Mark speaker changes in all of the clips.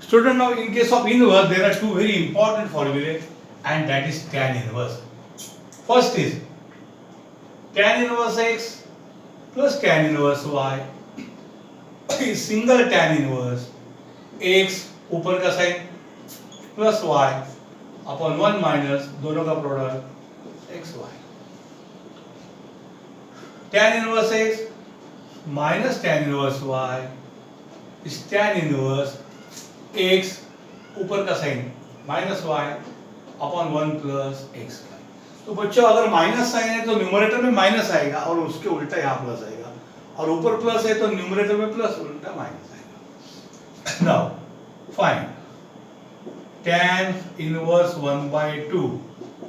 Speaker 1: Student, now in case of inverse, there are two very important formulae, and that is tan inverse. First is tan inverse x plus tan inverse y is single tan inverse x ऊपर का sign plus y upon 1 minus दोनों का product x y. tan inverse x minus tan inverse y is tan inverse x ऊपर का sign minus y upon 1 plus x. तो बच्चों अगर minus sign है तो न्यूमरेटर में माइनस आएगा और उसके उल्टा यहाँ प्लस आएगा, और ऊपर प्लस है तो न्यूमरेटर में प्लस उल्टा माइनस आएगा. Now find tan inverse 1/2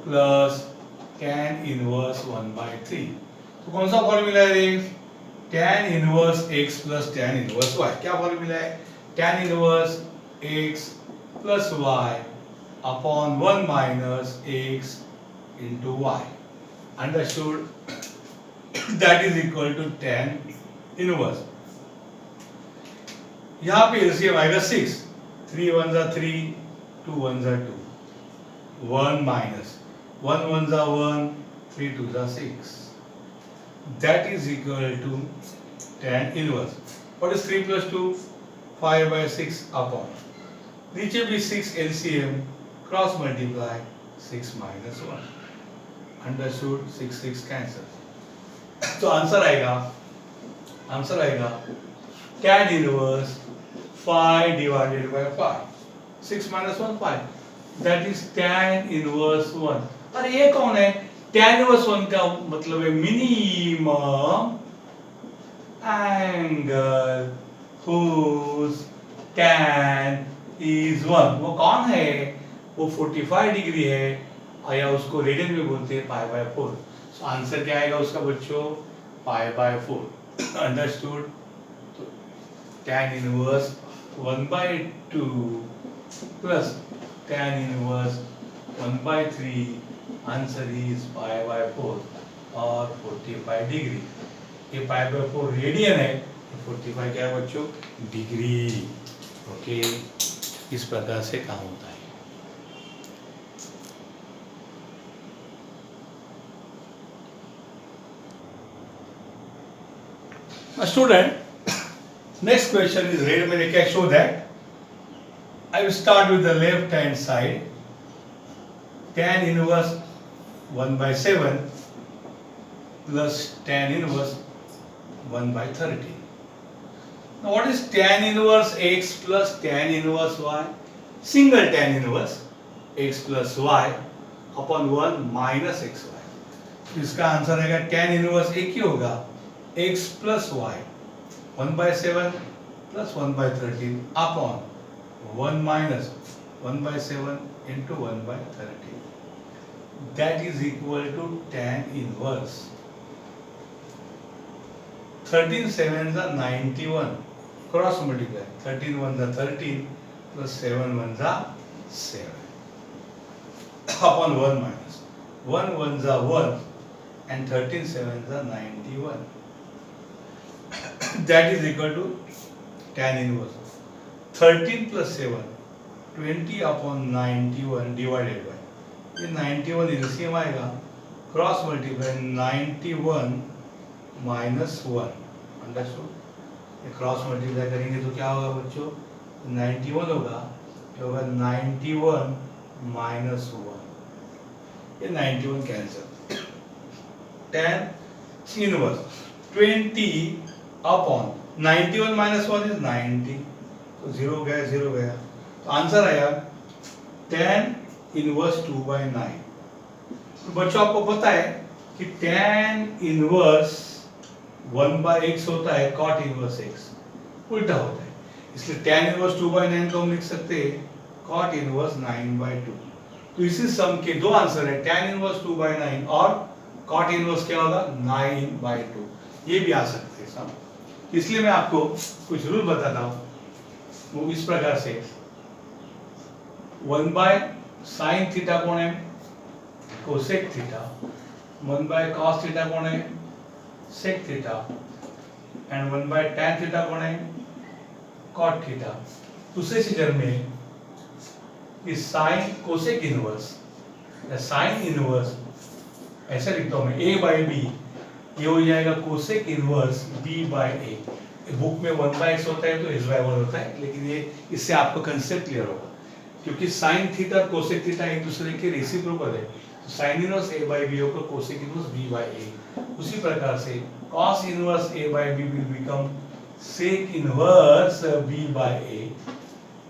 Speaker 1: plus tan inverse 1/3. तो कौन सा फॉर्मूला है रे? tan inverse x plus tan inverse y. क्या फॉर्मूला है? tan inverse x plus y upon 1 minus x into y. Understood? That is equal to tan inverse. यहाँ पे LCM आएगा 6. 3 1 जा 3, 2 1 जा 2, 1 माइनस 1 1 जा 1, 3 2 जा 6. That is equal to tan inverse. What is 3 plus 2? 5/6 upon. नीचे भी 6 LCM cross multiply 6 minus 1. Understood? 6 6 cancel. तो आंसर आएगा tan inverse 5 divided by 5. 6 minus 1 5. That is tan inverse 1. अरे ये कौन है? tan इनवर्स 1 का मतलब है minimum angle whose tan is 1. वो कौन है? वो 45 डिग्री है, या उसको रेडियन में बोलते हैं π/4. सो आंसर क्या आएगा उसका बच्चों? π/4. अंडरस्टूड? तो tan inverse 1/2 plus tan inverse 1/3, answer is π/4 और 45 डिग्री. ये π/4 रेडियन है, 45 क्या है बच्चों? डिग्री. ओके, इस प्रकार से काम होता है. Student, next question is read. मैंने क्या show that I will start with the left hand side. Tan inverse 1/7 plus tan inverse 1/13. Now what is tan inverse x plus tan inverse y? Single tan inverse x plus y upon 1 minus xy. इसका answer आएगा tan inverse एक ही होगा, x plus y 1/7 plus 1/13 upon 1 minus 1/7 into 1/13. That is equal to tan inverse 13 7s are 91. Cross multiply 13 1s are 13 plus 7 1s are 7 upon 1 minus 1 1s are 1 and 13 7s are 91. That is equal to tan inverse 13 plus 7 20 upon 91 divided by, ये 91 LCM आएगा, cross multiply 91 minus 1. Understood? ये cross multiply करेंगे तो क्या होगा बच्चों? 91 होगा, ये होगा 91 minus 1. ये 91 cancel. tan inverse 20 upon 91 minus 1 is 90. तो 0 गया. तो आंसर आया tan इनवर्स 2/9. तो बच्चों आपको पता है कि tan इनवर्स 1/x होता है, cot इनवर्स x उल्टा होता है, इसलिए tan इनवर्स 2/9 को हम लिख सकते हैं cot इनवर्स 9/2. तो इसी सम के दो आंसर है, tan इनवर्स 2/9 और cot इनवर्स क्या होगा? 9/2. ये भी आ सकते हैं सम. इसलिए मैं आपको कुछ रूल बताता हूँ. वो इस प्रकार से 1/sin थीटा कौन है? Cosec theta. 1/cos थीटा कौन है? Sec theta. And 1/tan theta कौन है? cot theta. दूसरे फिगर में कि साइन कोसेक इनवर्स या साइन इनवर्स, ऐसा लिखता हूँ मैं, ए बाई बी, ये हो जाएगा cosec inverse b by a. Book में 1/x होता है तो s/1 होता है, लेकिन ये इससे आपको कंसेप्ट क्लियर होगा, क्योंकि साइन थीटा कोसेक थीटा एक दूसरे के रेसिप्रोकल है। तो sine inverse a by b होगा cosec inverse b by a. उसी प्रकार से cos inverse a by b will become sec inverse b by a,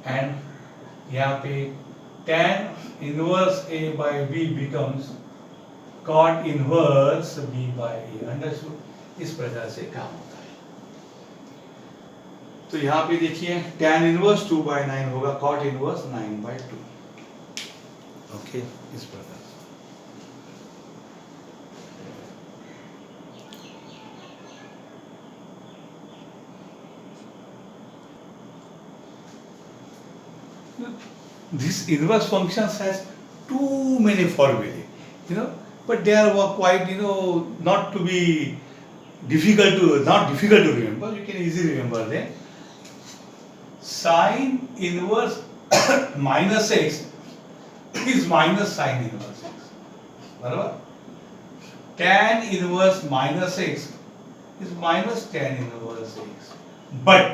Speaker 1: and यहाँ पे tan inverse a by b becomes cot inverse b by a. Understood? इस प्रकार से काम होता है। तो यहाँ पे देखिए tan इनवर्स 2/9 होगा cot इनवर्स 9/2। ओके, इस प्रकार this inverse functions has too many formulae, but they are quite, not to be not difficult to remember. You can easily remember them. Sine inverse minus x is minus sine inverse x. बराबर? Tan inverse minus x is minus tan inverse x. But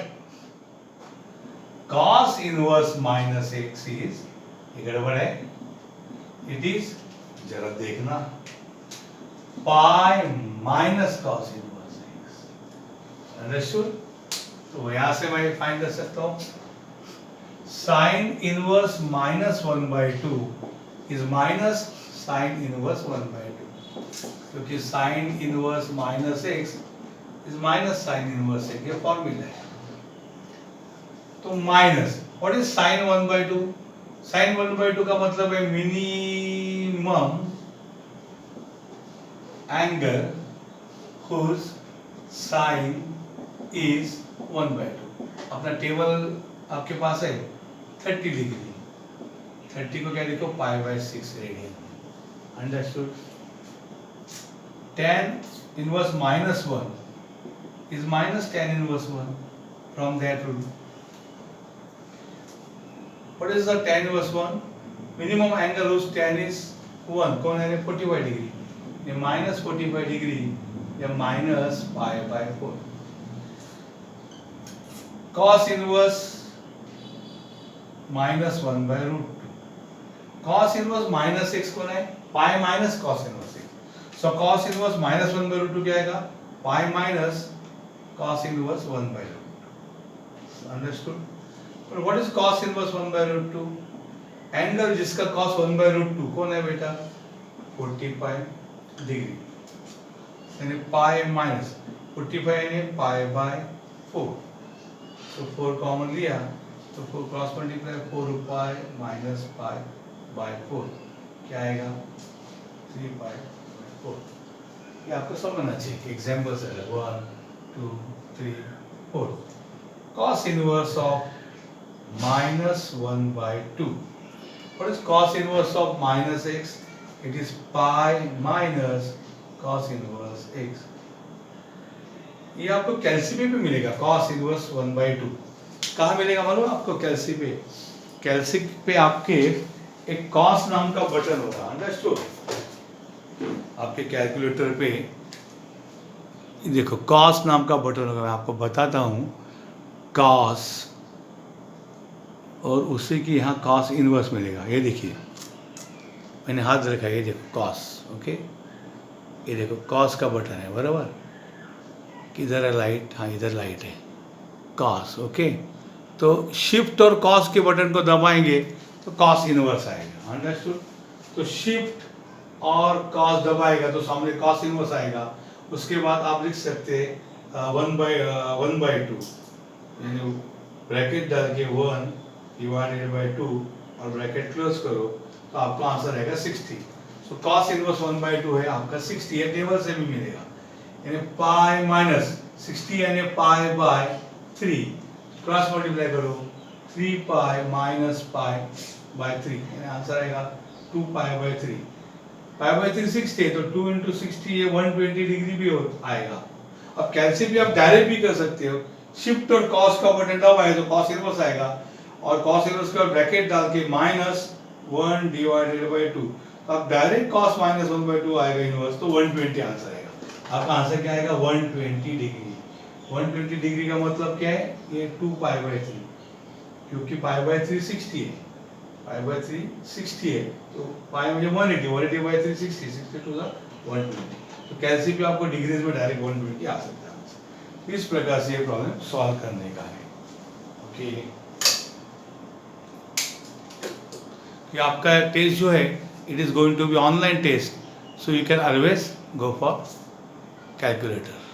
Speaker 1: cos inverse minus x is, ये गड़बड़ है, it is, जरा देखना, pi minus cos inverse x. Understood? तो यहाँ से मैं फाइंड कर सकता हूँ sin inverse minus 1/2 is minus sin inverse 1/2, क्योंकि sin inverse minus x is minus sin inverse x, ये फॉर्मूला है। तो minus, what is sin 1/2? sin 1/2 का मतलब है minimum angle whose sin is 1/2। अपना टेबल आपके पास है 30 डिग्री, 30 को क्या लिखो π/6 radian. Understood? tan inverse minus 1 is minus tan inverse 1 from that rule. What is the tan inverse 1? Minimum angle whose tan is 1, कौन है? 45 डिग्री, ये minus 45 डिग्री या minus π/4। cos inverse minus 1/√2, cos inverse minus x कौन है? pi minus cos inverse x। So cos inverse minus 1/√2 क्या आएगा? pi minus cos inverse 1/√2। Understood? But what is cos inverse 1/√2? Angle जिसका cos 1/√2 कौन है बेटा? 45 degree, यानी pi minus 45 यानी π/4। तो 4 कॉमन लिया तो 4 क्रॉस मल्टीप्लाई, 4 माइनस π/4 क्या आएगा? 3π/4। ये आपको समझना चाहिए। एग्जाम्पल से 1 2 3 4। cos inverse of minus 1/2। What is cos inverse of minus x? It is pi minus cos inverse x। ये आपको कैल्सी पे मिलेगा cos इनवर्स 1/2। कहाँ मिलेगा मालूम आपको? कैल्सी पे। कैल्सी पे आपके एक cos नाम का बटन होगा। अंडरस्टूड? आपके कैलकुलेटर पे देखो cos नाम का बटन होगा, मैं आपको बताता हूँ। cos और उसी की यहाँ cos इनवर्स मिलेगा। ये देखिए मैंने हाथ रखा है, ये देखो cos। ओके, ये देखो cos का बटन है, बराबर? किधर है लाइट? हाँ, इधर लाइट है, cos। ओके, तो शिफ्ट और cos के बटन को दबाएंगे तो cos इनवर्स आएगा। अंडरस्टूड? तो शिफ्ट और cos दबाएगा तो सामने cos इनवर्स आएगा। उसके बाद आप लिख सकते हैं 1/2, यानी ब्रैकेट डाल के 1 डिवाइडेड बाई 2 और ब्रैकेट क्लोज करो तो आपको आंसर आएगा 60। सो cos इनवर्स 1/2 है आपका 60, ये टेबल से भी मिलेगा, यानी पाई माइनस 60 यानी π/3, क्रॉस मल्टीप्लाई करो 3π माइनस π/3, यानी आंसर आएगा 2π/3। π/3 60 है तो 2 इंटू 60 ये 120 डिग्री भी आएगा। अब कैल्सी भी आप डायरेक्ट भी कर सकते हो, शिफ्ट और कॉस का बटन दबाए तो कॉस इनवर्स आएगा, और cos इनवर्स का ब्रैकेट डाल के -1 डिवाइडेड बाई 2, तो आप डायरेक्ट cos -1/2 आएगा इनवर्स, तो 120 आंसर आएगा। आपका आंसर क्या आएगा? 120 डिग्री। 120 डिग्री का मतलब क्या है? ये 2π/3, क्योंकि π/3 60 है, π/3 60 है, तो पाई मुझे 180, 180/3 60, 60 to the 120, तो कैलसी पे आपको डिग्रीज में डायरेक्ट 120 आ सकता है आंसर। इस प्रकार से ये प्रॉब्लम सॉल्व करने का है। ओके, कि आपका टेस्ट जो है it is going to be online test, so you can always go for calculator.